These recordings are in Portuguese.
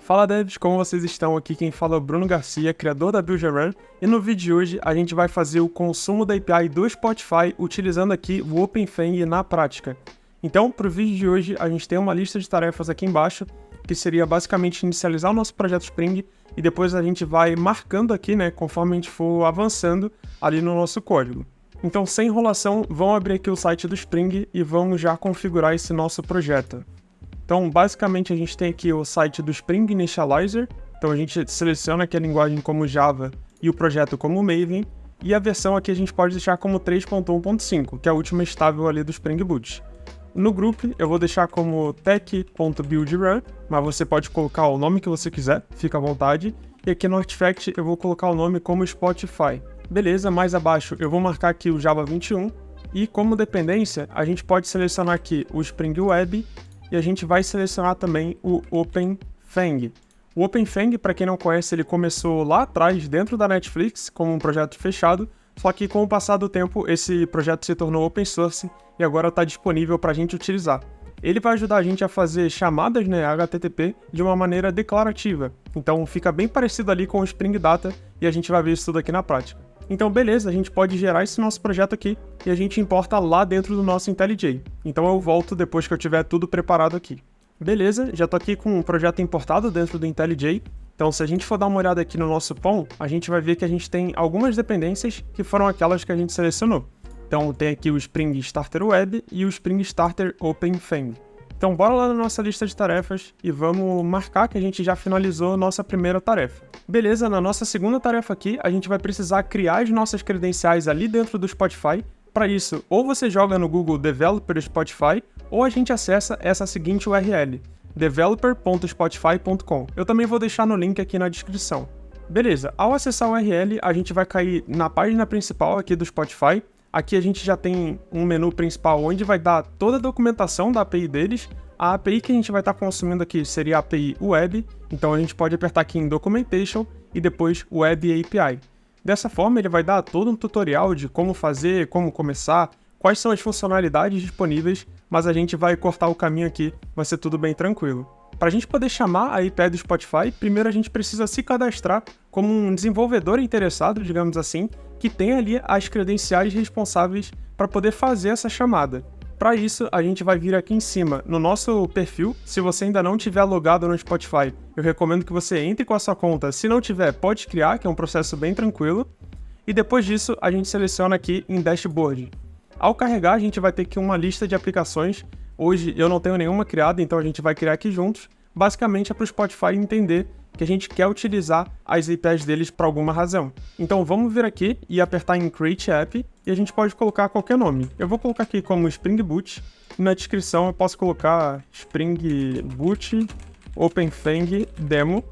Fala devs, como vocês estão? Aqui quem fala é o Bruno Garcia, criador da Build-A-Run, e no vídeo de hoje a gente vai fazer o consumo da API do Spotify utilizando aqui o OpenFang na prática. Então, para o vídeo de hoje a gente tem uma lista de tarefas aqui embaixo, que seria basicamente inicializar o nosso projeto Spring, e depois a gente vai marcando aqui, conforme a gente for avançando ali no nosso código. Então, sem enrolação, vamos abrir aqui o site do Spring e vamos já configurar esse nosso projeto. Então, basicamente, a gente tem aqui o site do Spring Initializer. Então, a gente seleciona aqui a linguagem como Java e o projeto como Maven. E a versão aqui a gente pode deixar como 3.1.5, que é a última estável ali do Spring Boot. No group, eu vou deixar como tech.buildrun, mas você pode colocar o nome que você quiser, fica à vontade. E aqui no artifact eu vou colocar o nome como Spotify. Beleza, mais abaixo eu vou marcar aqui o Java 21. E como dependência, a gente pode selecionar aqui o Spring Web, e a gente vai selecionar também o OpenFang. O OpenFang, para quem não conhece, ele começou lá atrás, dentro da Netflix, como um projeto fechado, só que com o passar do tempo, esse projeto se tornou open source e agora está disponível para a gente utilizar. Ele vai ajudar a gente a fazer chamadas HTTP de uma maneira declarativa, então fica bem parecido ali com o Spring Data e a gente vai ver isso tudo aqui na prática. Então beleza, a gente pode gerar esse nosso projeto aqui e a gente importa lá dentro do nosso IntelliJ. Então eu volto depois que eu tiver tudo preparado aqui. Beleza, já tô aqui com o projeto importado dentro do IntelliJ. Então se a gente for dar uma olhada aqui no nosso POM, a gente vai ver que a gente tem algumas dependências que foram aquelas que a gente selecionou. Então tem aqui o Spring Starter Web e o Spring Starter OpenFang. Então bora lá na nossa lista de tarefas e vamos marcar que a gente já finalizou a nossa primeira tarefa. Beleza, na nossa segunda tarefa aqui, a gente vai precisar criar as nossas credenciais ali dentro do Spotify. Para isso, ou você joga no Google Developer Spotify, ou a gente acessa essa seguinte URL, developer.spotify.com. Eu também vou deixar no link aqui na descrição. Beleza, ao acessar a URL, a gente vai cair na página principal aqui do Spotify. Aqui a gente já tem um menu principal onde vai dar toda a documentação da API deles. A API que a gente vai estar consumindo aqui seria a API Web, então a gente pode apertar aqui em Documentation e depois Web API. Dessa forma ele vai dar todo um tutorial de como fazer, como começar, quais são as funcionalidades disponíveis, mas a gente vai cortar o caminho aqui, vai ser tudo bem tranquilo. Para a gente poder chamar a API do Spotify, primeiro a gente precisa se cadastrar como um desenvolvedor interessado, digamos assim, que tem ali as credenciais responsáveis para poder fazer essa chamada. Para isso, a gente vai vir aqui em cima no nosso perfil. Se você ainda não tiver logado no Spotify, eu recomendo que você entre com a sua conta. Se não tiver, pode criar, que é um processo bem tranquilo. E depois disso, a gente seleciona aqui em Dashboard. Ao carregar, a gente vai ter aqui uma lista de aplicações. Hoje eu não tenho nenhuma criada, então a gente vai criar aqui juntos. Basicamente é para o Spotify entender que a gente quer utilizar as APIs deles por alguma razão. Então vamos vir aqui e apertar em Create App e a gente pode colocar qualquer nome. Eu vou colocar aqui como Spring Boot e na descrição eu posso colocar Spring Boot OpenFang Demo.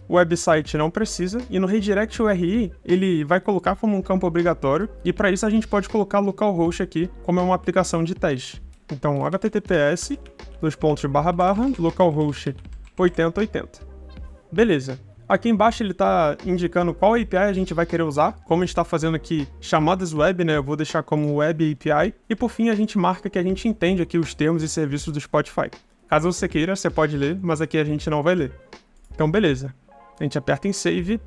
O website não precisa e no redirect URI ele vai colocar como um campo obrigatório e para isso a gente pode colocar localhost aqui como é uma aplicação de teste. Então https localhost 8080. Beleza. Aqui embaixo ele está indicando qual API a gente vai querer usar. Como a gente está fazendo aqui chamadas web, eu vou deixar como Web API. E por fim a gente marca que a gente entende aqui os termos e serviços do Spotify. Caso você queira, você pode ler, mas aqui a gente não vai ler. Então beleza. A gente aperta em Save.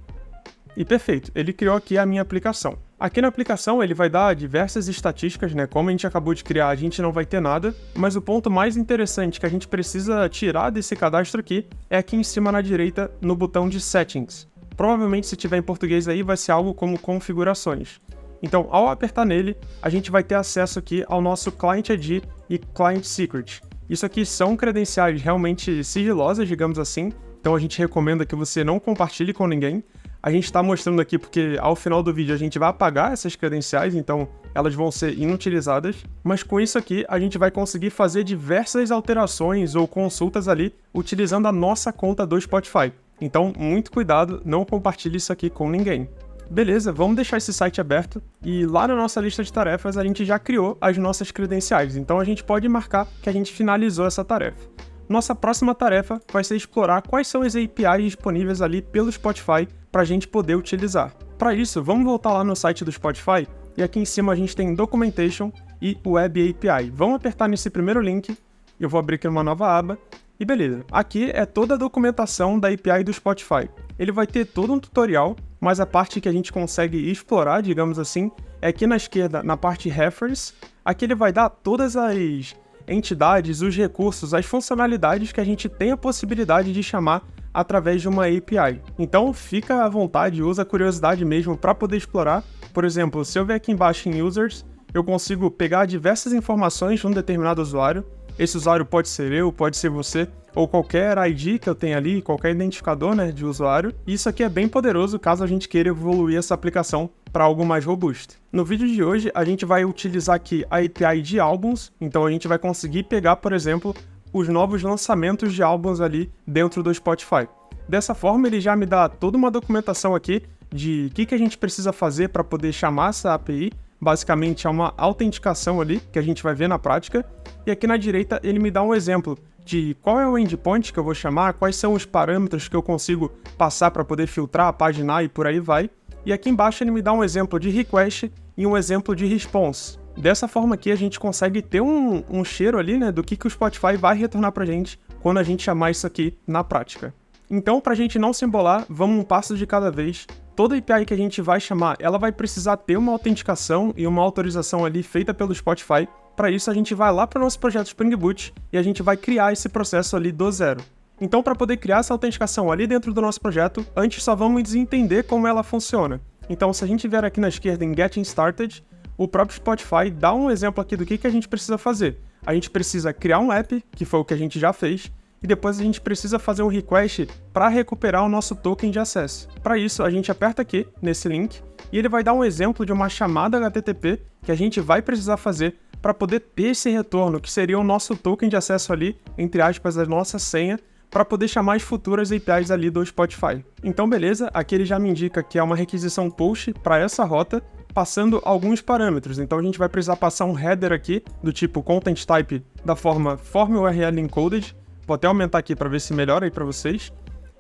E perfeito, ele criou aqui a minha aplicação. Aqui na aplicação ele vai dar diversas estatísticas, como a gente acabou de criar, a gente não vai ter nada, mas o ponto mais interessante que a gente precisa tirar desse cadastro aqui é aqui em cima na direita, no botão de Settings. Provavelmente se tiver em português aí vai ser algo como Configurações. Então ao apertar nele, a gente vai ter acesso aqui ao nosso Client ID e Client Secret. Isso aqui são credenciais realmente sigilosas, digamos assim, então a gente recomenda que você não compartilhe com ninguém. A gente está mostrando aqui porque ao final do vídeo a gente vai apagar essas credenciais, então elas vão ser inutilizadas. Mas com isso aqui a gente vai conseguir fazer diversas alterações ou consultas ali utilizando a nossa conta do Spotify. Então muito cuidado, não compartilhe isso aqui com ninguém. Beleza, vamos deixar esse site aberto e lá na nossa lista de tarefas a gente já criou as nossas credenciais, então a gente pode marcar que a gente finalizou essa tarefa. Nossa próxima tarefa vai ser explorar quais são as APIs disponíveis ali pelo Spotify para a gente poder utilizar. Para isso, vamos voltar lá no site do Spotify e aqui em cima a gente tem Documentation e Web API. Vamos apertar nesse primeiro link, eu vou abrir aqui uma nova aba E beleza, aqui é toda a documentação da API do Spotify. Ele vai ter todo um tutorial, mas a parte que a gente consegue explorar, digamos assim, é aqui na esquerda, na parte Reference. Aqui ele vai dar todas as entidades, os recursos, as funcionalidades que a gente tem a possibilidade de chamar através de uma API. Então fica à vontade, usa a curiosidade mesmo para poder explorar. Por exemplo, se eu ver aqui embaixo em Users, eu consigo pegar diversas informações de um determinado usuário. Esse usuário pode ser eu, pode ser você, ou qualquer ID que eu tenha ali, qualquer identificador, né, de usuário. Isso aqui é bem poderoso caso a gente queira evoluir essa aplicação para algo mais robusto. No vídeo de hoje, a gente vai utilizar aqui a API de álbuns, então a gente vai conseguir pegar, por exemplo, os novos lançamentos de álbuns ali dentro do Spotify. Dessa forma, ele já me dá toda uma documentação aqui de o que a gente precisa fazer para poder chamar essa API. Basicamente, é uma autenticação ali, que a gente vai ver na prática. E aqui na direita, ele me dá um exemplo de qual é o endpoint que eu vou chamar, quais são os parâmetros que eu consigo passar para poder filtrar, paginar e por aí vai. E aqui embaixo ele me dá um exemplo de request e um exemplo de response. Dessa forma aqui, a gente consegue ter um cheiro ali, né, do que o Spotify vai retornar pra gente quando a gente chamar isso aqui na prática. Então, pra gente não se embolar, vamos um passo de cada vez. Toda API que a gente vai chamar, ela vai precisar ter uma autenticação e uma autorização ali feita pelo Spotify. Para isso, a gente vai lá para o nosso projeto Spring Boot e a gente vai criar esse processo ali do zero. Então, para poder criar essa autenticação ali dentro do nosso projeto, antes só vamos entender como ela funciona. Então, se a gente vier aqui na esquerda em Getting Started, o próprio Spotify dá um exemplo aqui do que a gente precisa fazer. A gente precisa criar um app, que foi o que a gente já fez, e depois a gente precisa fazer um request para recuperar o nosso token de acesso. Para isso, a gente aperta aqui, nesse link, e ele vai dar um exemplo de uma chamada HTTP que a gente vai precisar fazer para poder ter esse retorno, que seria o nosso token de acesso ali, entre aspas, a nossa senha, para poder chamar as futuras APIs ali do Spotify. Então beleza, aqui ele já me indica que é uma requisição push para essa rota, passando alguns parâmetros. Então a gente vai precisar passar um header aqui, do tipo content type, da forma URL encoded. Vou até aumentar aqui para ver se melhora aí para vocês.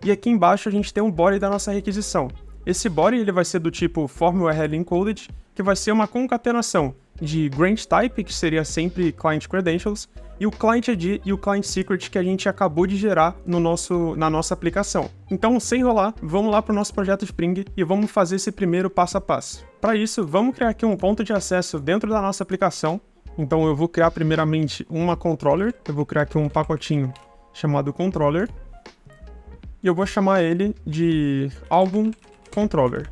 E aqui embaixo a gente tem um body da nossa requisição. Esse body ele vai ser do tipo URL encoded, que vai ser uma concatenação de grant type, que seria sempre client credentials, e o client ID e o client secret que a gente acabou de gerar na nossa aplicação. Então, sem enrolar, vamos lá para o nosso projeto Spring e vamos fazer esse primeiro passo a passo. Para isso, vamos criar aqui um ponto de acesso dentro da nossa aplicação. Então, eu vou criar primeiramente uma controller, eu vou criar aqui um pacotinho chamado controller, e eu vou chamar ele de album controller.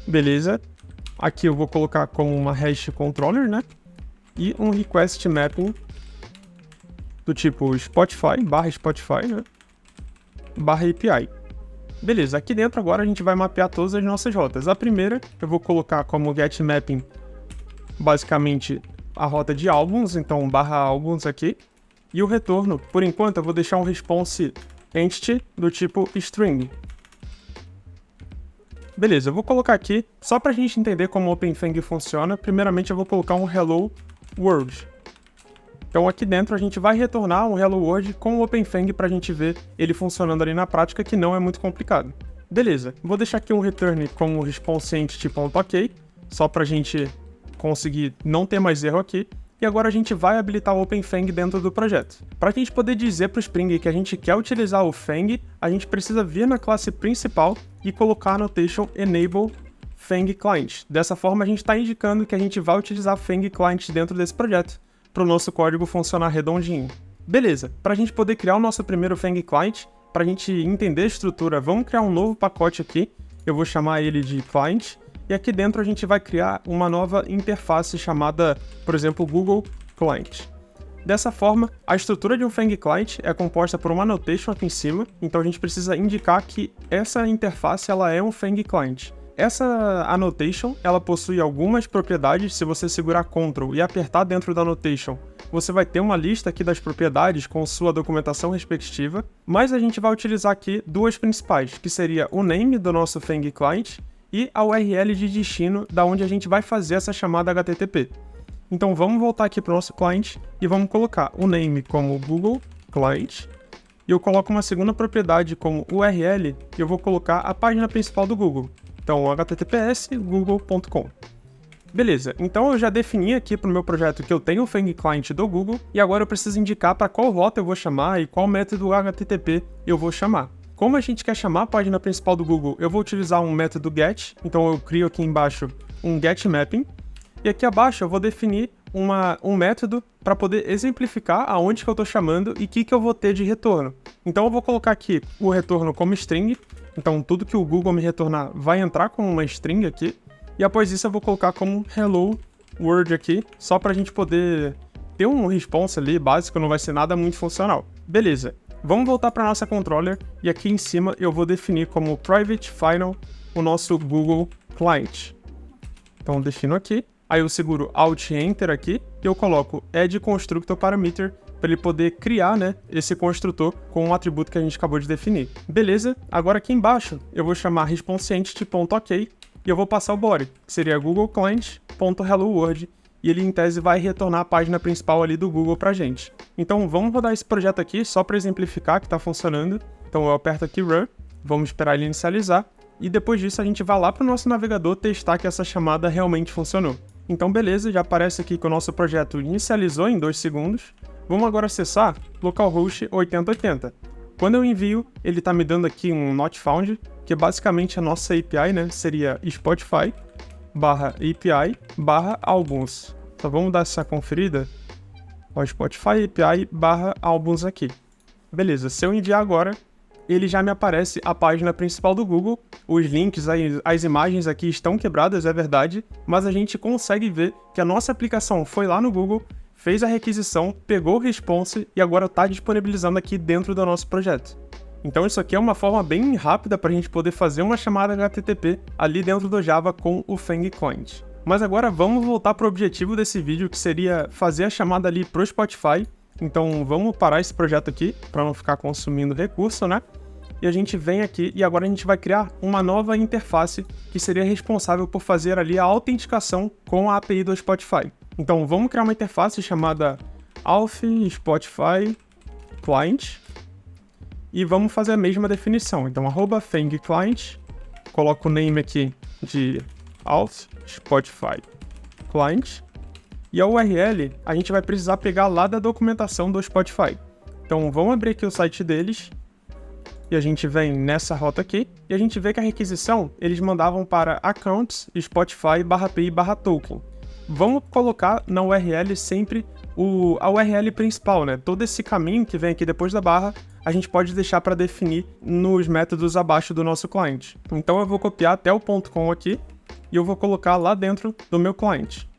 Beleza. Aqui eu vou colocar como uma hash controller, né? E um request mapping do tipo Spotify, né? /API. Beleza, aqui dentro agora a gente vai mapear todas as nossas rotas. A primeira eu vou colocar como get mapping basicamente a rota de álbuns, então /álbuns aqui. E o retorno, por enquanto, eu vou deixar um response entity do tipo string. Beleza, eu vou colocar aqui, só pra gente entender como o OpenFang funciona, primeiramente eu vou colocar um hello world. Então aqui dentro a gente vai retornar um hello world com o OpenFang pra gente ver ele funcionando ali na prática, que não é muito complicado. Beleza, vou deixar aqui um return como response entity.ok, só pra gente conseguir não ter mais erro aqui. E agora a gente vai habilitar o OpenFang dentro do projeto. Para a gente poder dizer para o Spring que a gente quer utilizar o Fang, a gente precisa vir na classe principal e colocar a annotation enable Fang Client. Dessa forma a gente está indicando que a gente vai utilizar Fang Client dentro desse projeto, para o nosso código funcionar redondinho. Beleza, para a gente poder criar o nosso primeiro Fang Client, para a gente entender a estrutura, vamos criar um novo pacote aqui, eu vou chamar ele de Client. E aqui dentro a gente vai criar uma nova interface chamada, por exemplo, Google Client. Dessa forma, a estrutura de um Fang Client é composta por uma annotation aqui em cima, então a gente precisa indicar que essa interface ela é um Fang Client. Essa annotation, ela possui algumas propriedades. Se você segurar Ctrl e apertar dentro da annotation, você vai ter uma lista aqui das propriedades com sua documentação respectiva, mas a gente vai utilizar aqui duas principais, que seria o name do nosso Fang Client e a URL de destino da onde a gente vai fazer essa chamada HTTP. Então vamos voltar aqui para o nosso client e vamos colocar o name como Google Client, e eu coloco uma segunda propriedade como URL, e eu vou colocar a página principal do Google, então https google.com. Beleza, então eu já defini aqui para o meu projeto que eu tenho o Fang Client do Google e agora eu preciso indicar para qual rota eu vou chamar e qual método HTTP eu vou chamar. Como a gente quer chamar a página principal do Google, eu vou utilizar um método GET, então eu crio aqui embaixo um GetMapping e aqui abaixo eu vou definir um método para poder exemplificar aonde que eu estou chamando e o que eu vou ter de retorno. Então eu vou colocar aqui o retorno como string, então tudo que o Google me retornar vai entrar como uma string aqui. E após isso eu vou colocar como hello world aqui, só para a gente poder ter um response ali básico, não vai ser nada muito funcional. Beleza, vamos voltar para nossa controller e aqui em cima eu vou definir como private final o nosso Google Client. Então defino aqui, aí eu seguro Alt Enter aqui e eu coloco add constructor parameter para ele poder criar, né, esse construtor com o atributo que a gente acabou de definir. Beleza, agora aqui embaixo eu vou chamar responseEntity.ok e eu vou passar o body, que seria Google Client.HelloWorld, e ele em tese vai retornar a página principal ali do Google pra gente. Então vamos rodar esse projeto aqui só para exemplificar que tá funcionando. Então eu aperto aqui Run, vamos esperar ele inicializar, e depois disso a gente vai lá pro nosso navegador testar que essa chamada realmente funcionou. Então beleza, já aparece aqui que o nosso projeto inicializou em 2 segundos. Vamos agora acessar localhost 8080. Quando eu envio, ele está me dando aqui um not found, que é basicamente a nossa API, né? Seria Spotify/API/albums. Então vamos dar essa conferida. Ó, Spotify API/albums aqui. Beleza, se eu enviar agora, ele já me aparece a página principal do Google. Os links, as imagens aqui estão quebradas, é verdade, mas a gente consegue ver que a nossa aplicação foi lá no Google, fez a requisição, pegou o response e agora está disponibilizando aqui dentro do nosso projeto. Então isso aqui é uma forma bem rápida para a gente poder fazer uma chamada HTTP ali dentro do Java com o Fang Client. Mas agora vamos voltar para o objetivo desse vídeo, que seria fazer a chamada ali para o Spotify. Então vamos parar esse projeto aqui para não ficar consumindo recurso, né? E a gente vem aqui e agora a gente vai criar uma nova interface que seria responsável por fazer ali a autenticação com a API do Spotify. Então vamos criar uma interface chamada auth Spotify Client e vamos fazer a mesma definição. Então @fangclient, coloco o name aqui de auth Spotify Client e a URL a gente vai precisar pegar lá da documentação do Spotify. Então vamos abrir aqui o site deles e a gente vem nessa rota aqui e a gente vê que a requisição eles mandavam para accounts Spotify/API/token. Vamos colocar na URL sempre a URL principal, né? Todo esse caminho que vem aqui depois da barra, a gente pode deixar para definir nos métodos abaixo do nosso cliente. Então eu vou copiar até o .com aqui e eu vou colocar lá dentro do meu cliente.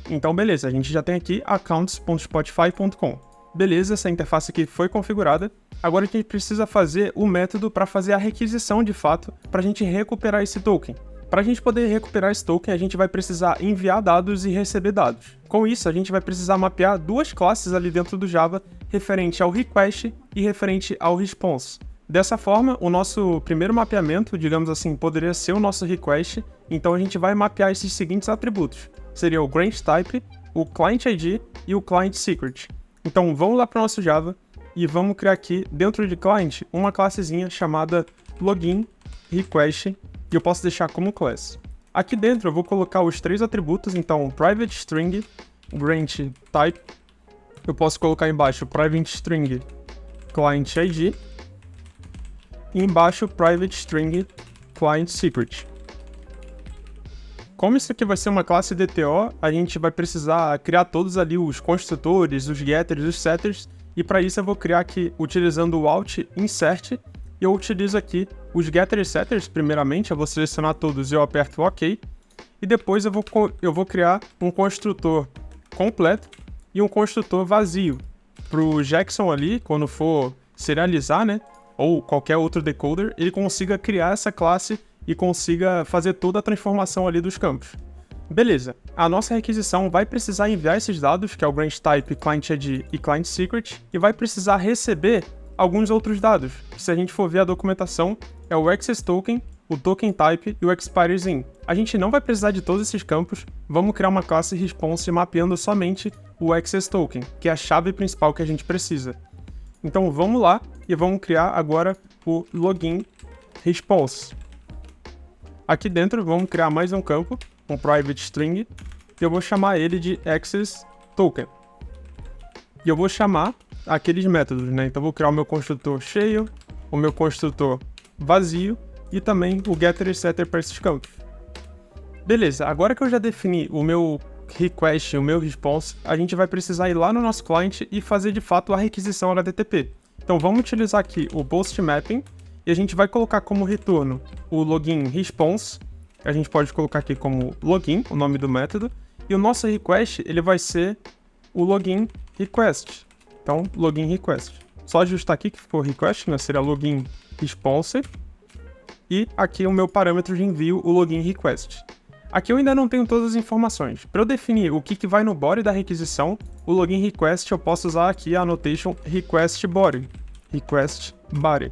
Então beleza, a gente já tem aqui accounts.spotify.com. Beleza, essa interface aqui foi configurada. Agora a gente precisa fazer o método para fazer a requisição de fato, para a gente recuperar esse token. Para a gente poder recuperar esse token, a gente vai precisar enviar dados e receber dados. Com isso, a gente vai precisar mapear duas classes ali dentro do Java, referente ao request e referente ao response. Dessa forma, o nosso primeiro mapeamento, digamos assim, poderia ser o nosso request, então a gente vai mapear esses seguintes atributos. Seria o grant type, o client ID e o client secret. Então vamos lá para o nosso Java e vamos criar aqui, dentro de client, uma classezinha chamada login request, e eu posso deixar como class. Aqui dentro eu vou colocar os 3 atributos, então private string, grant type, eu posso colocar embaixo private string client ID, e embaixo private string client secret. Como isso aqui vai ser uma classe DTO, a gente vai precisar criar todos ali os construtores, os getters, os setters, e para isso eu vou criar aqui utilizando o alt insert, e eu utilizo aqui os getters e setters. Primeiramente eu vou selecionar todos e eu aperto OK, e depois eu vou criar um construtor completo e um construtor vazio para o Jackson ali, quando for serializar, né, ou qualquer outro decoder, ele consiga criar essa classe e consiga fazer toda a transformação ali dos campos. Beleza, a nossa requisição vai precisar enviar esses dados, que é o grant type, client ID e client secret, e vai precisar receber alguns outros dados. Se a gente for ver a documentação, é o access token, o token type e o expires in. A gente não vai precisar de todos esses campos, vamos criar uma classe response mapeando somente o access token, que é a chave principal que a gente precisa. Então vamos lá e vamos criar agora o login response. Aqui dentro vamos criar mais um campo, um private string eu vou chamar ele de access token. E eu vou chamar aqueles métodos, né? Então eu vou criar o meu construtor cheio, o meu construtor vazio e também o getter e setter para esses campos. Beleza, agora que eu já defini o meu request e o meu response, a gente vai precisar ir lá no nosso client e fazer de fato a requisição HTTP. Então vamos utilizar aqui o post mapping e a gente vai colocar como retorno o login response. A gente pode colocar aqui como login, o nome do método, e o nosso request ele vai ser o login request. Então login request. Só ajustar aqui que ficou request, né? Seria login response. E aqui o meu parâmetro de envio, o login request. Aqui eu ainda não tenho todas as informações. Para eu definir o que vai no body da requisição, o login request eu posso usar aqui a annotation request body. Request body.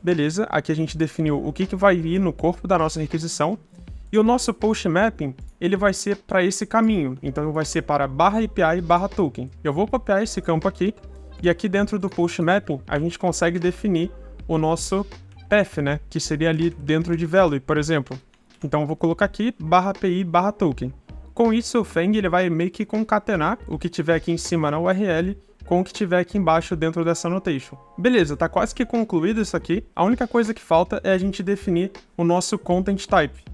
Beleza, aqui a gente definiu o que vai ir no corpo da nossa requisição. E o nosso post mapping, ele vai ser para esse caminho. Então vai ser para /API/token. Eu vou copiar esse campo aqui. E aqui dentro do post mapping, a gente consegue definir o nosso path, né? Que seria ali dentro de value, por exemplo. Então eu vou colocar aqui /API/token. Com isso, o Fang ele vai meio que concatenar o que tiver aqui em cima na URL com o que tiver aqui embaixo dentro dessa annotation. Beleza, tá quase que concluído isso aqui. A única coisa que falta é a gente definir o nosso content type.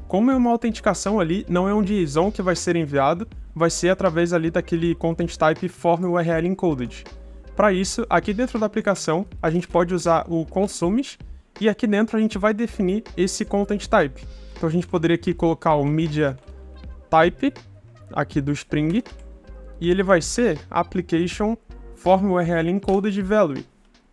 Como é uma autenticação ali, não é um JSON que vai ser enviado, vai ser através ali daquele content type form URL encoded. Para isso, aqui dentro da aplicação, a gente pode usar o consumes e aqui dentro a gente vai definir esse content type. Então a gente poderia aqui colocar o media type aqui do Spring e ele vai ser application form URL encoded value.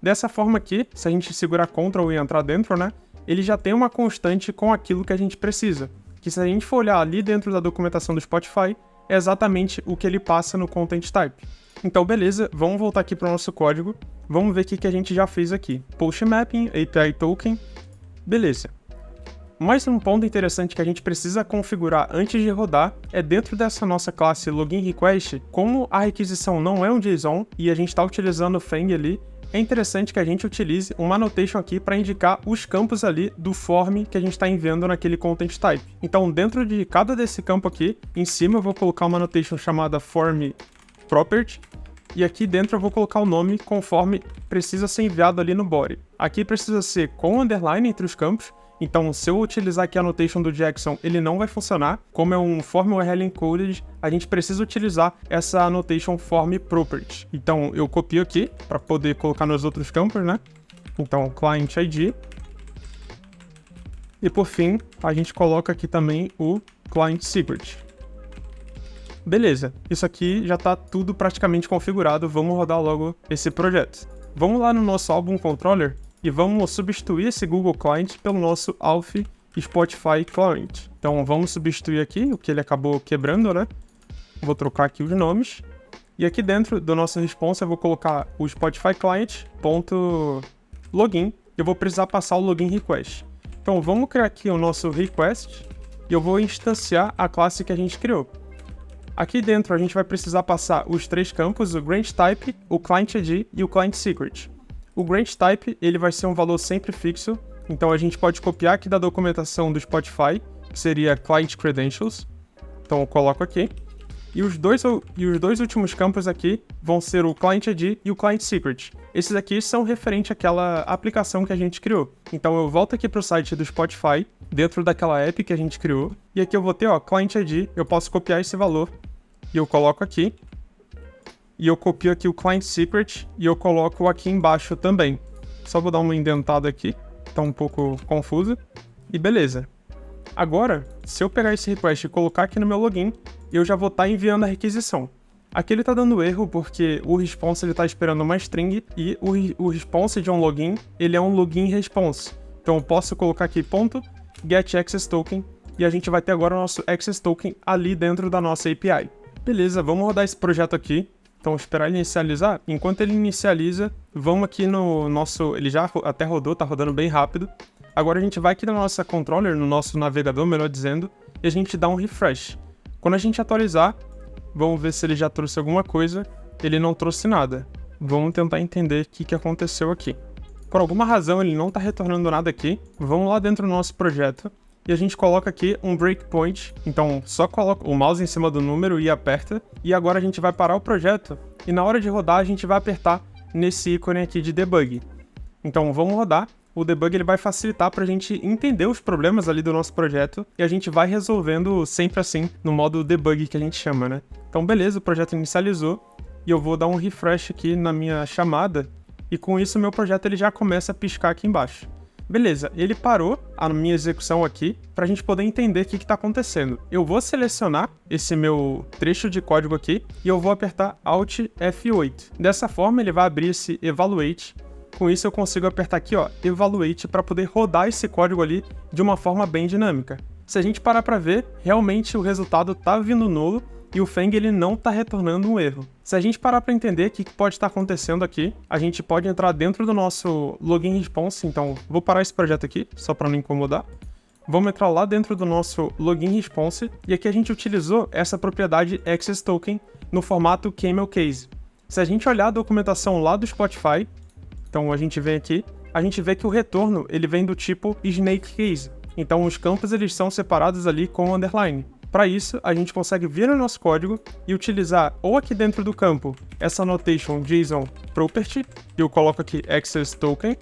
Dessa forma aqui, se a gente segurar Ctrl e entrar dentro, né, ele já tem uma constante com aquilo que a gente precisa. Que se a gente for olhar ali dentro da documentação do Spotify, é exatamente o que ele passa no content type. Então beleza, vamos voltar aqui para o nosso código, vamos ver o que a gente já fez aqui. Post mapping, API token, beleza. Mais um ponto interessante que a gente precisa configurar antes de rodar é dentro dessa nossa classe login request, como a requisição não é um JSON e a gente está utilizando o Fang ali, é interessante que a gente utilize uma annotation aqui para indicar os campos ali do form que a gente está enviando naquele content type. Então dentro de cada desse campo aqui, em cima eu vou colocar uma annotation chamada form property, e aqui dentro eu vou colocar o nome conforme precisa ser enviado ali no body. Aqui precisa ser com underline entre os campos, então se eu utilizar aqui a annotation do Jackson, ele não vai funcionar. Como é um form URL encoded, a gente precisa utilizar essa annotation form property. Então eu copio aqui para poder colocar nos outros campos, né? Então client ID. E por fim, a gente coloca aqui também o client secret. Beleza, isso aqui já está tudo praticamente configurado, vamos rodar logo esse projeto. Vamos lá no nosso Album Controller e vamos substituir esse Google Client pelo nosso Auth Spotify Client. Então vamos substituir aqui o que ele acabou quebrando, né? Vou trocar aqui os nomes. E aqui dentro do nosso response eu vou colocar o Spotify Client.login. Eu vou precisar passar o login request. Então vamos criar aqui o nosso request e eu vou instanciar a classe que a gente criou. Aqui dentro a gente vai precisar passar os três campos, o Grant Type, o Client ID e o Client Secret. O Grant Type ele vai ser um valor sempre fixo, então a gente pode copiar aqui da documentação do Spotify, que seria Client Credentials. Então eu coloco aqui. E os dois últimos campos aqui vão ser o Client ID e o Client Secret. Esses aqui são referentes àquela aplicação que a gente criou. Então eu volto aqui para o site do Spotify, dentro daquela app que a gente criou. E aqui eu vou ter, ó, Client ID, eu posso copiar esse valor. E eu coloco aqui. E eu copio aqui o Client Secret e eu coloco aqui embaixo também. Só vou dar uma indentada aqui, tá um pouco confuso. E beleza. Agora, se eu pegar esse request e colocar aqui no meu login, eu já vou estar enviando a requisição. Aqui ele está dando erro porque o response está esperando uma string e o response de um login, ele é um login response. Então eu posso colocar aqui .getAccessToken e a gente vai ter agora o nosso access token ali dentro da nossa API. Beleza, vamos rodar esse projeto aqui. Então esperar ele inicializar. Enquanto ele inicializa, vamos aqui no nosso... Ele já até rodou, tá rodando bem rápido. Agora a gente vai aqui na nossa controller, no nosso navegador, melhor dizendo, e a gente dá um refresh. Quando a gente atualizar, vamos ver se ele já trouxe alguma coisa. Ele não trouxe nada. Vamos tentar entender o que aconteceu aqui. Por alguma razão ele não está retornando nada aqui. Vamos lá dentro do nosso projeto e a gente coloca aqui um breakpoint. Então só coloca o mouse em cima do número e aperta. E agora a gente vai parar o projeto e na hora de rodar a gente vai apertar nesse ícone aqui de debug. Então vamos rodar. O debug ele vai facilitar para a gente entender os problemas ali do nosso projeto e a gente vai resolvendo sempre assim no modo debug que a gente chama, né? Então beleza, o projeto inicializou e eu vou dar um refresh aqui na minha chamada e com isso meu projeto ele já começa a piscar aqui embaixo. Beleza, ele parou a minha execução aqui para a gente poder entender o que está acontecendo. Eu vou selecionar esse meu trecho de código aqui e eu vou apertar Alt F8. Dessa forma ele vai abrir esse Evaluate. Com isso eu consigo apertar aqui, ó, Evaluate, para poder rodar esse código ali de uma forma bem dinâmica. Se a gente parar para ver, realmente o resultado está vindo nulo e o Fang ele não está retornando um erro. Se a gente parar para entender o que pode estar acontecendo aqui, a gente pode entrar dentro do nosso login response. Então vou parar esse projeto aqui, só para não incomodar. Vamos entrar lá dentro do nosso login response e aqui a gente utilizou essa propriedade access token no formato camel case. Se a gente olhar a documentação lá do Spotify, então a gente vem aqui, a gente vê que o retorno ele vem do tipo snake case. Então os campos eles são separados ali com underline. Para isso, a gente consegue vir no nosso código e utilizar ou aqui dentro do campo essa annotation JSON property, e eu coloco aqui access token,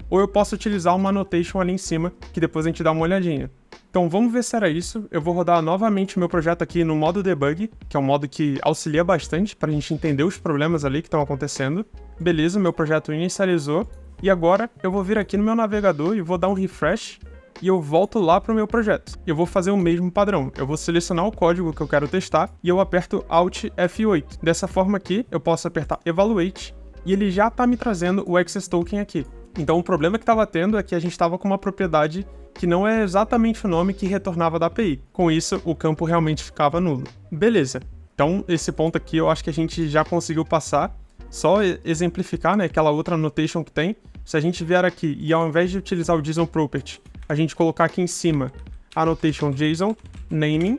ou eu posso utilizar uma annotation ali em cima, que depois a gente dá uma olhadinha. Então vamos ver se era isso. Eu vou rodar novamente o meu projeto aqui no modo debug, que é um modo que auxilia bastante para a gente entender os problemas ali que estão acontecendo. Beleza, meu projeto inicializou. E agora eu vou vir aqui no meu navegador e vou dar um refresh e eu volto lá para o meu projeto. Eu vou fazer o mesmo padrão. Eu vou selecionar o código que eu quero testar e eu aperto Alt F8. Dessa forma aqui, eu posso apertar Evaluate e ele já está me trazendo o Access Token aqui. Então o problema que estava tendo é que a gente estava com uma propriedade que não é exatamente o nome que retornava da API. Com isso, o campo realmente ficava nulo. Beleza. Então esse ponto aqui eu acho que a gente já conseguiu passar. Só exemplificar, né, aquela outra annotation que tem. Se a gente vier aqui e ao invés de utilizar o JSON property, a gente colocar aqui em cima a annotation JSON, naming,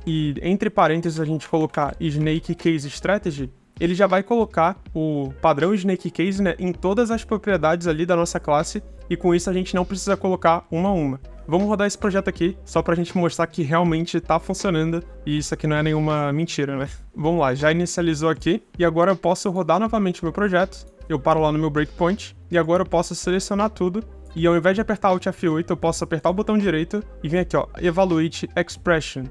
e entre parênteses a gente colocar snake case strategy, ele já vai colocar o padrão snake case, né, em todas as propriedades ali da nossa classe, e com isso a gente não precisa colocar uma a uma. Vamos rodar esse projeto aqui, só pra gente mostrar que realmente tá funcionando, e isso aqui não é nenhuma mentira, né? Vamos lá, já inicializou aqui, e agora eu posso rodar novamente o meu projeto, eu paro lá no meu breakpoint, e agora eu posso selecionar tudo, e ao invés de apertar Alt F8, eu posso apertar o botão direito, e vem aqui, ó, Evaluate Expression.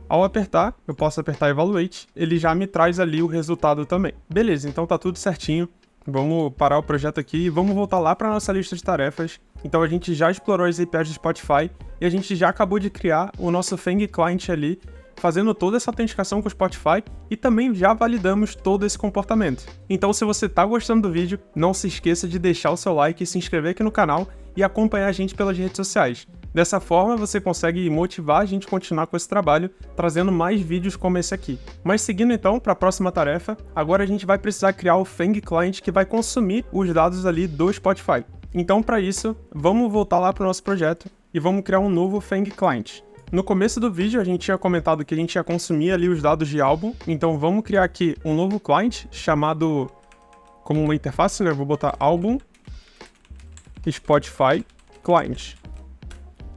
Ao apertar, eu posso apertar Evaluate, ele já me traz ali o resultado também. Beleza, então tá tudo certinho. Vamos parar o projeto aqui e vamos voltar lá para nossa lista de tarefas. Então a gente já explorou as APIs do Spotify e a gente já acabou de criar o nosso Fang Client ali, fazendo toda essa autenticação com o Spotify e também já validamos todo esse comportamento. Então se você tá gostando do vídeo, não se esqueça de deixar o seu like, se inscrever aqui no canal e acompanhar a gente pelas redes sociais. Dessa forma, você consegue motivar a gente a continuar com esse trabalho, trazendo mais vídeos como esse aqui. Mas seguindo então para a próxima tarefa, agora a gente vai precisar criar o Fang Client que vai consumir os dados ali do Spotify. Então para isso, vamos voltar lá para o nosso projeto e vamos criar um novo Fang Client. No começo do vídeo a gente tinha comentado que a gente ia consumir ali os dados de álbum, então vamos criar aqui um novo client chamado, como uma interface, né? Vou botar álbum Spotify Client.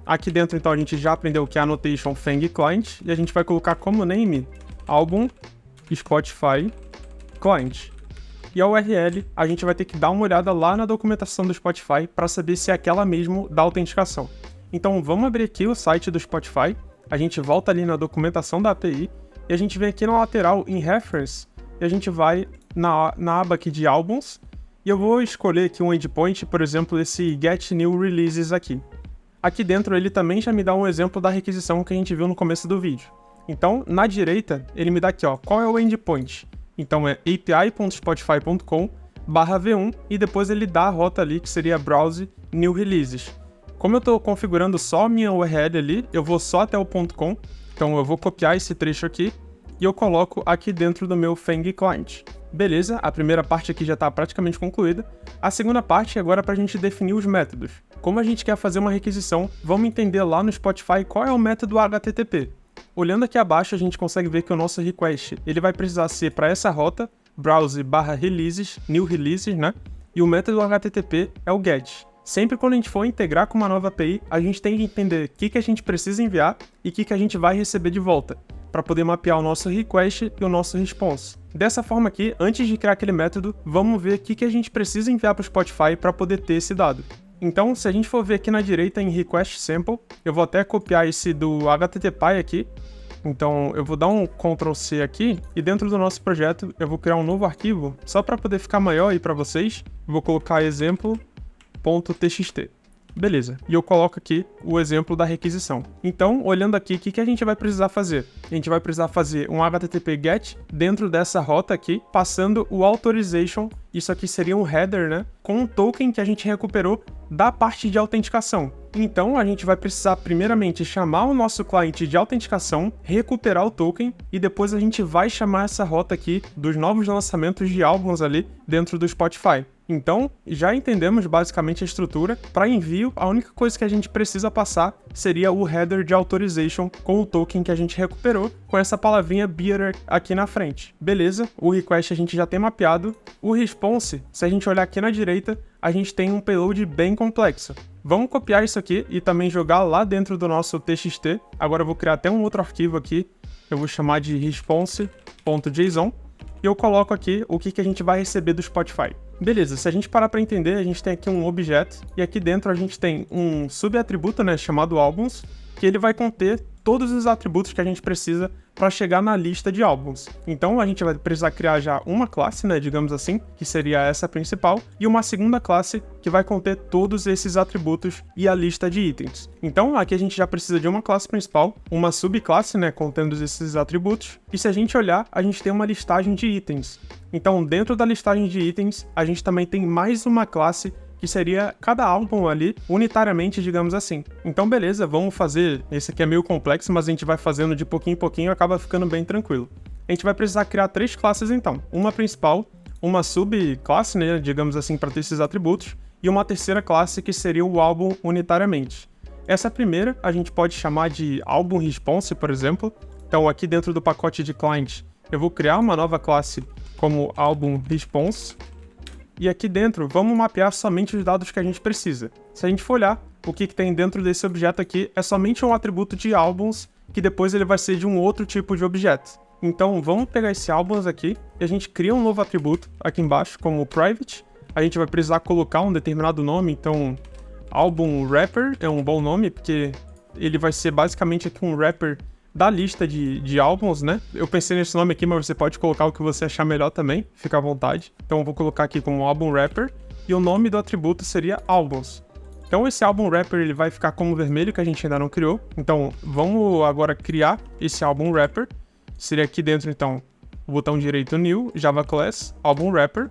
Aqui dentro, então, a gente já aprendeu o que é a annotation Fang Client, e a gente vai colocar como name álbum Spotify Client. E a URL, a gente vai ter que dar uma olhada lá na documentação do Spotify para saber se é aquela mesmo da autenticação. Então, vamos abrir aqui o site do Spotify, a gente volta ali na documentação da API, e a gente vem aqui na lateral em Reference, e a gente vai na aba aqui de álbuns, e eu vou escolher aqui um endpoint, por exemplo, esse Get New Releases aqui. Aqui dentro ele também já me dá um exemplo da requisição que a gente viu no começo do vídeo. Então, na direita, ele me dá aqui, ó, qual é o endpoint. Então é api.spotify.com/v1 e depois ele dá a rota ali que seria Browse New Releases. Como eu estou configurando só a minha URL ali, eu vou só até o .com, então eu vou copiar esse trecho aqui e eu coloco aqui dentro do meu Fang Client. Beleza, a primeira parte aqui já está praticamente concluída. A segunda parte é agora para a gente definir os métodos. Como a gente quer fazer uma requisição, vamos entender lá no Spotify qual é o método HTTP. Olhando aqui abaixo, a gente consegue ver que o nosso request ele vai precisar ser para essa rota, browse/releases, new releases, né? E o método HTTP é o get. sempre quando a gente for integrar com uma nova API, a gente tem que entender o que a gente precisa enviar e o que a gente vai receber de volta, para poder mapear o nosso request e o nosso response. Dessa forma aqui, antes de criar aquele método, vamos ver o que a gente precisa enviar para o Spotify para poder ter esse dado. Então, se a gente for ver aqui na direita em Request Sample, eu vou até copiar esse do HTTPy aqui. Então, eu vou dar um Ctrl+C aqui, e dentro do nosso projeto, eu vou criar um novo arquivo, só para poder ficar maior aí para vocês. Vou colocar exemplo.txt. Beleza, e eu coloco aqui o exemplo da requisição. Então, olhando aqui, o que a gente vai precisar fazer? A gente vai precisar fazer um HTTP GET dentro dessa rota aqui, passando o authorization, isso aqui seria um header, né? Com um token que a gente recuperou da parte de autenticação. Então, a gente vai precisar primeiramente chamar o nosso cliente de autenticação, recuperar o token, e depois a gente vai chamar essa rota aqui dos novos lançamentos de álbuns ali dentro do Spotify. Então, já entendemos basicamente a estrutura. Para envio, a única coisa que a gente precisa passar seria o header de authorization com o token que a gente recuperou, com essa palavrinha bearer aqui na frente. Beleza, o request a gente já tem mapeado. O response, se a gente olhar aqui na direita, a gente tem um payload bem complexo. Vamos copiar isso aqui e também jogar lá dentro do nosso txt. Agora eu vou criar até um outro arquivo aqui, eu vou chamar de response.json, e eu coloco aqui o que a gente vai receber do Spotify. Beleza, se a gente parar para entender, a gente tem aqui um objeto, e aqui dentro a gente tem um subatributo, né, chamado álbuns, que ele vai conter todos os atributos que a gente precisa para chegar na lista de álbuns. Então a gente vai precisar criar já uma classe, né, digamos assim, que seria essa principal, e uma segunda classe que vai conter todos esses atributos e a lista de itens. Então aqui a gente já precisa de uma classe principal, uma subclasse, né, contendo esses atributos, e se a gente olhar, a gente tem uma listagem de itens. Então dentro da listagem de itens, a gente também tem mais uma classe que seria cada álbum ali, unitariamente, digamos assim. Então, beleza, vamos fazer. Esse aqui é meio complexo, mas a gente vai fazendo de pouquinho em pouquinho e acaba ficando bem tranquilo. A gente vai precisar criar 3 classes, então. Uma principal, uma subclasse, né, digamos assim, para ter esses atributos, e uma terceira classe, que seria o álbum unitariamente. Essa primeira, a gente pode chamar de álbum response, por exemplo. Então, aqui dentro do pacote de client, eu vou criar uma nova classe como álbum response. E aqui dentro, vamos mapear somente os dados que a gente precisa. Se a gente for olhar, o que tem dentro desse objeto aqui é somente um atributo de álbuns, que depois ele vai ser de um outro tipo de objeto. Então, vamos pegar esse álbuns aqui, e a gente cria um novo atributo aqui embaixo, como private. A gente vai precisar colocar um determinado nome, então, álbum wrapper é um bom nome, porque ele vai ser basicamente aqui um wrapper da lista de álbuns, né? Eu pensei nesse nome aqui, mas você pode colocar o que você achar melhor também, fica à vontade. Então eu vou colocar aqui como álbum wrapper, e o nome do atributo seria álbuns. Então esse álbum wrapper ele vai ficar como vermelho, que a gente ainda não criou. Então vamos agora criar esse álbum wrapper. Seria aqui dentro, então, o botão direito New, Java Class, álbum wrapper.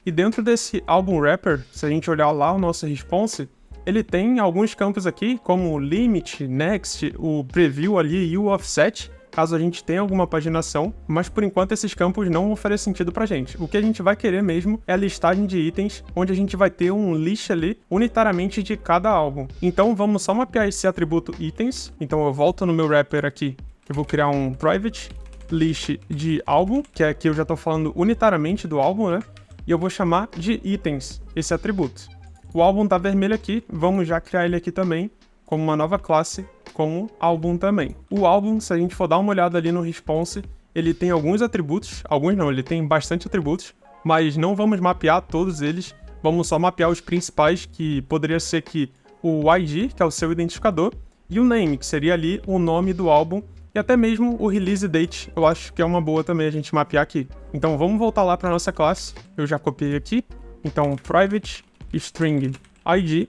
E dentro desse álbum wrapper, se a gente olhar lá o nosso response, ele tem alguns campos aqui, como limit, next, o preview ali e o offset, caso a gente tenha alguma paginação, mas por enquanto esses campos não vão fazer sentido pra gente. O que a gente vai querer mesmo é a listagem de itens, onde a gente vai ter um list ali, unitariamente de cada álbum. Então vamos só mapear esse atributo itens. Então eu volto no meu wrapper aqui, eu vou criar um private list de álbum, que aqui eu já tô falando unitariamente do álbum, né? E eu vou chamar de itens esse atributo. O álbum tá vermelho aqui, vamos já criar ele aqui também, como uma nova classe, como álbum também. O álbum, se a gente for dar uma olhada ali no response, ele tem alguns atributos, alguns não, ele tem bastante atributos, mas não vamos mapear todos eles, vamos só mapear os principais, que poderia ser que o ID, que é o seu identificador, e o name, que seria ali o nome do álbum, e até mesmo o release date, eu acho que é uma boa também a gente mapear aqui. Então vamos voltar lá para nossa classe, eu já copiei aqui, então private string ID,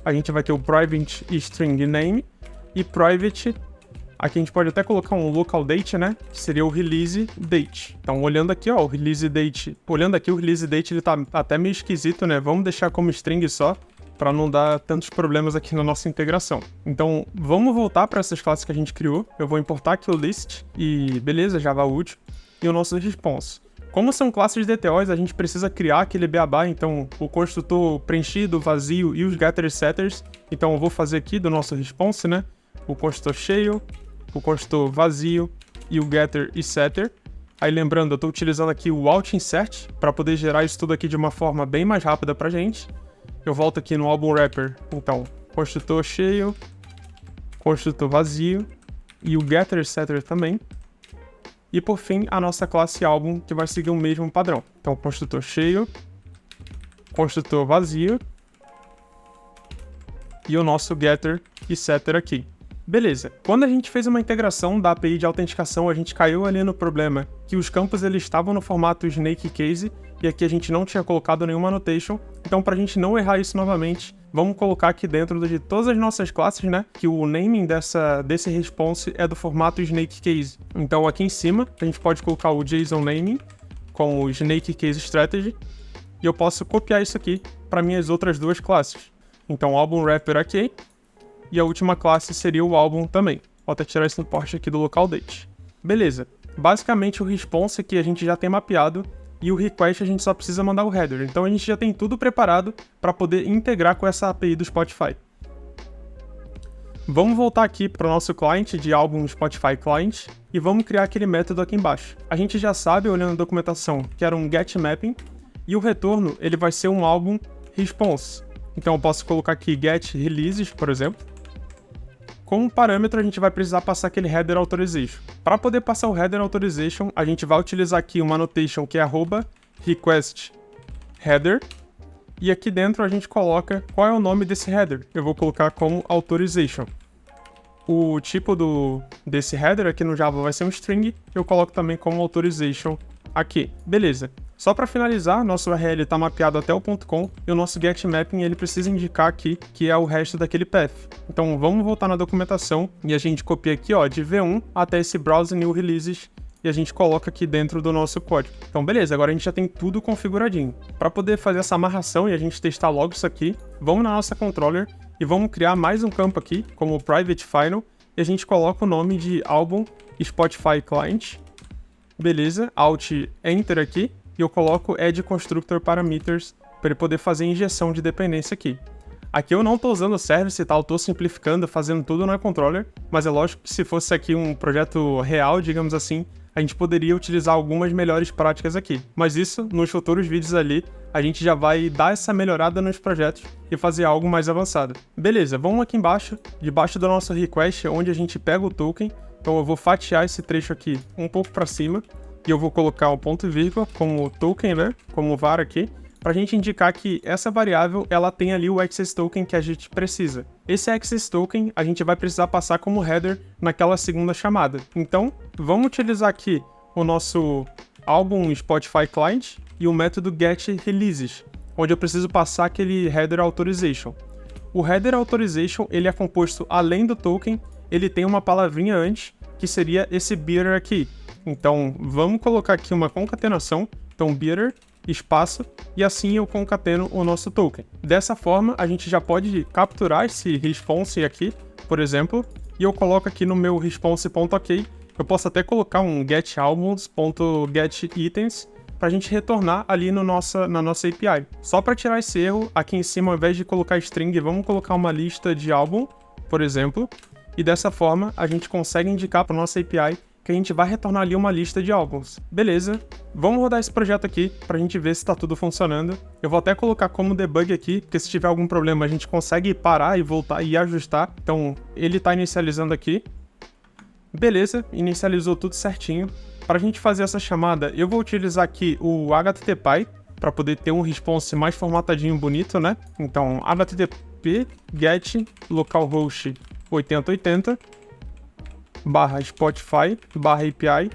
a gente vai ter o private string name e private, aqui a gente pode até colocar um local date, né, que seria o release date. Então olhando aqui, ó, o release date, ele tá até meio esquisito, né, vamos deixar como string só, para não dar tantos problemas aqui na nossa integração. Então vamos voltar para essas classes que a gente criou, eu vou importar aqui o list, e beleza, Java útil, e o nosso response. Como são classes DTOs, a gente precisa criar aquele beabá, então o construtor preenchido, vazio e os getters e setters. Então eu vou fazer aqui do nosso response, né? O construtor cheio, o construtor vazio e o getter e setter. Aí lembrando, eu estou utilizando aqui o alt insert para poder gerar isso tudo aqui de uma forma bem mais rápida pra gente. eu volto aqui no álbum wrapper. Então, construtor cheio, construtor vazio e o getter setter também. E por fim, a nossa classe álbum, que vai seguir o mesmo padrão. Então, construtor cheio, construtor vazio e o nosso getter e setter aqui. Beleza, quando a gente fez uma integração da API de autenticação, a gente caiu ali no problema que os campos eles estavam no formato Snake Case e aqui a gente não tinha colocado nenhuma annotation. Então, para a gente não errar isso novamente, vamos colocar aqui dentro de todas as nossas classes, né, que o naming desse response é do formato Snake Case. Então, aqui em cima, a gente pode colocar o JSON naming com o Snake Case Strategy e eu posso copiar isso aqui para minhas outras duas classes. Então, álbum wrapper aqui. E a última classe seria o álbum também. Vou até tirar esse import aqui do local date. Beleza. Basicamente o response aqui a gente já tem mapeado e o request a gente só precisa mandar o header. Então a gente já tem tudo preparado para poder integrar com essa API do Spotify. Vamos voltar aqui para o nosso client de álbum Spotify Client e vamos criar aquele método aqui embaixo. A gente já sabe, olhando a documentação, que era um getMapping e o retorno ele vai ser um álbum response. Então eu posso colocar aqui getReleases, por exemplo. Como parâmetro, a gente vai precisar passar aquele header authorization. Para poder passar o header authorization, a gente vai utilizar aqui uma annotation que é @requestHeader. E aqui dentro a gente coloca qual é o nome desse header. Eu vou colocar como authorization. O tipo desse header aqui no Java vai ser um string. Eu coloco também como authorization aqui. Beleza. Só para finalizar, nosso URL está mapeado até o .com e o nosso getMapping ele precisa indicar aqui que é o resto daquele path. Então vamos voltar na documentação e a gente copia aqui ó, de V1 até esse browse new releases e a gente coloca aqui dentro do nosso código. Então beleza, agora a gente já tem tudo configuradinho. Para poder fazer essa amarração e a gente testar logo isso aqui, vamos na nossa controller e vamos criar mais um campo aqui como private final e a gente coloca o nome de álbum Spotify Client. Beleza, Alt Enter aqui. E eu coloco add constructor parameters para ele poder fazer injeção de dependência aqui. Aqui eu não estou usando o service e tal, estou simplificando, fazendo tudo na controller, mas é lógico que se fosse aqui um projeto real, digamos assim, a gente poderia utilizar algumas melhores práticas aqui. Mas isso, nos futuros vídeos ali, a gente já vai dar essa melhorada nos projetos e fazer algo mais avançado. Beleza, vamos aqui embaixo, debaixo do nosso request, onde a gente pega o token. Então eu vou fatiar esse trecho aqui um pouco para cima. E eu vou colocar o ponto e vírgula como token, né? Como var aqui, para a gente indicar que essa variável ela tem ali o access token que a gente precisa. Esse access token a gente vai precisar passar como header naquela segunda chamada. Então, vamos utilizar aqui o nosso álbum Spotify Client e o método getReleases, onde eu preciso passar aquele header authorization. O header authorization ele é composto além do token, ele tem uma palavrinha antes, que seria esse bearer aqui. Então, vamos colocar aqui uma concatenação, então bearer, espaço, e assim eu concateno o nosso token. Dessa forma, a gente já pode capturar esse response aqui, por exemplo, e eu coloco aqui no meu response.ok, eu posso até colocar um getAlbums.getItems para a gente retornar ali na nossa API. Só para tirar esse erro, aqui em cima, ao invés de colocar string, vamos colocar uma lista de álbum, por exemplo, e dessa forma a gente consegue indicar para a nossa API que a gente vai retornar ali uma lista de álbuns. Beleza, vamos rodar esse projeto aqui para a gente ver se está tudo funcionando. Eu vou até colocar como debug aqui, porque se tiver algum problema a gente consegue parar e voltar e ajustar. Então ele está inicializando aqui. Beleza, inicializou tudo certinho. Para a gente fazer essa chamada, eu vou utilizar aqui o HTTP para poder ter um response mais formatadinho, bonito, né? Então, http get localhost 8080 /Spotify /API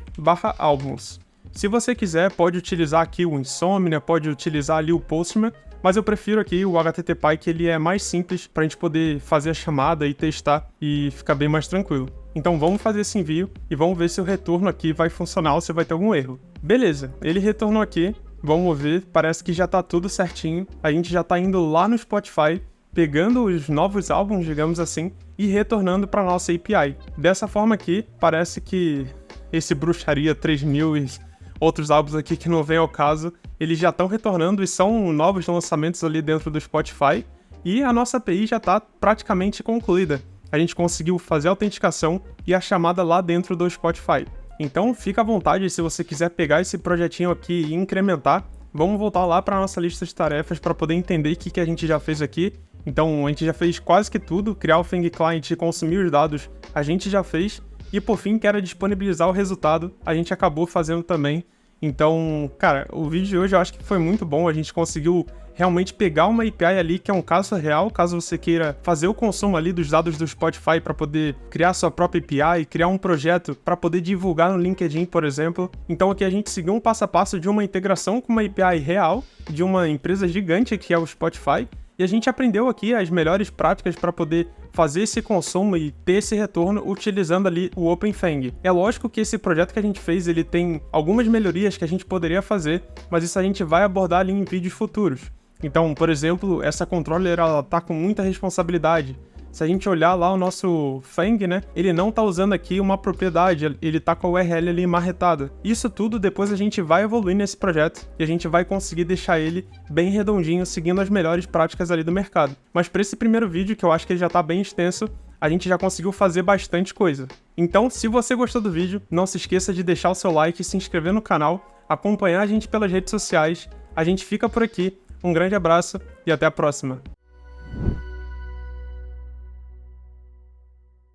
/albums. Se você quiser, pode utilizar aqui o Insomnia, pode utilizar ali o Postman, mas eu prefiro aqui o HTTP, que ele é mais simples para a gente poder fazer a chamada e testar e ficar bem mais tranquilo. Então vamos fazer esse envio e vamos ver se o retorno aqui vai funcionar ou se vai ter algum erro. Beleza, ele retornou aqui, vamos ver, parece que já está tudo certinho, a gente já está indo lá no Spotify, pegando os novos álbuns, digamos assim, e retornando para nossa API. Dessa forma aqui, parece que esse Bruxaria 3000 e outros álbuns aqui que não vem ao caso, eles já estão retornando e são novos lançamentos ali dentro do Spotify, e a nossa API já está praticamente concluída. A gente conseguiu fazer a autenticação e a chamada lá dentro do Spotify. Então fica à vontade se você quiser pegar esse projetinho aqui e incrementar. vamos voltar lá para nossa lista de tarefas para poder entender o que a gente já fez aqui. Então, a gente já fez quase que tudo, criar o Fang Client e consumir os dados, a gente já fez. E por fim, que era disponibilizar o resultado, a gente acabou fazendo também. Então, cara, o vídeo de hoje eu acho que foi muito bom, a gente conseguiu realmente pegar uma API ali que é um caso real, caso você queira fazer o consumo ali dos dados do Spotify para poder criar sua própria API, criar um projeto para poder divulgar no LinkedIn, por exemplo. Então aqui a gente seguiu um passo a passo de uma integração com uma API real, de uma empresa gigante que é o Spotify, e a gente aprendeu aqui as melhores práticas para poder fazer esse consumo e ter esse retorno utilizando ali o OpenFang. É lógico que esse projeto que a gente fez, ele tem algumas melhorias que a gente poderia fazer, mas isso a gente vai abordar ali em vídeos futuros. Então, por exemplo, essa controller, ela tá com muita responsabilidade. Se a gente olhar lá o nosso Fang, né, ele não tá usando aqui uma propriedade, ele tá com a URL ali marretada. Isso tudo depois a gente vai evoluir nesse projeto e a gente vai conseguir deixar ele bem redondinho, seguindo as melhores práticas ali do mercado. Mas para esse primeiro vídeo, que eu acho que ele já tá bem extenso, a gente já conseguiu fazer bastante coisa. Então, se você gostou do vídeo, não se esqueça de deixar o seu like, se inscrever no canal, acompanhar a gente pelas redes sociais. A gente fica por aqui, um grande abraço e até a próxima.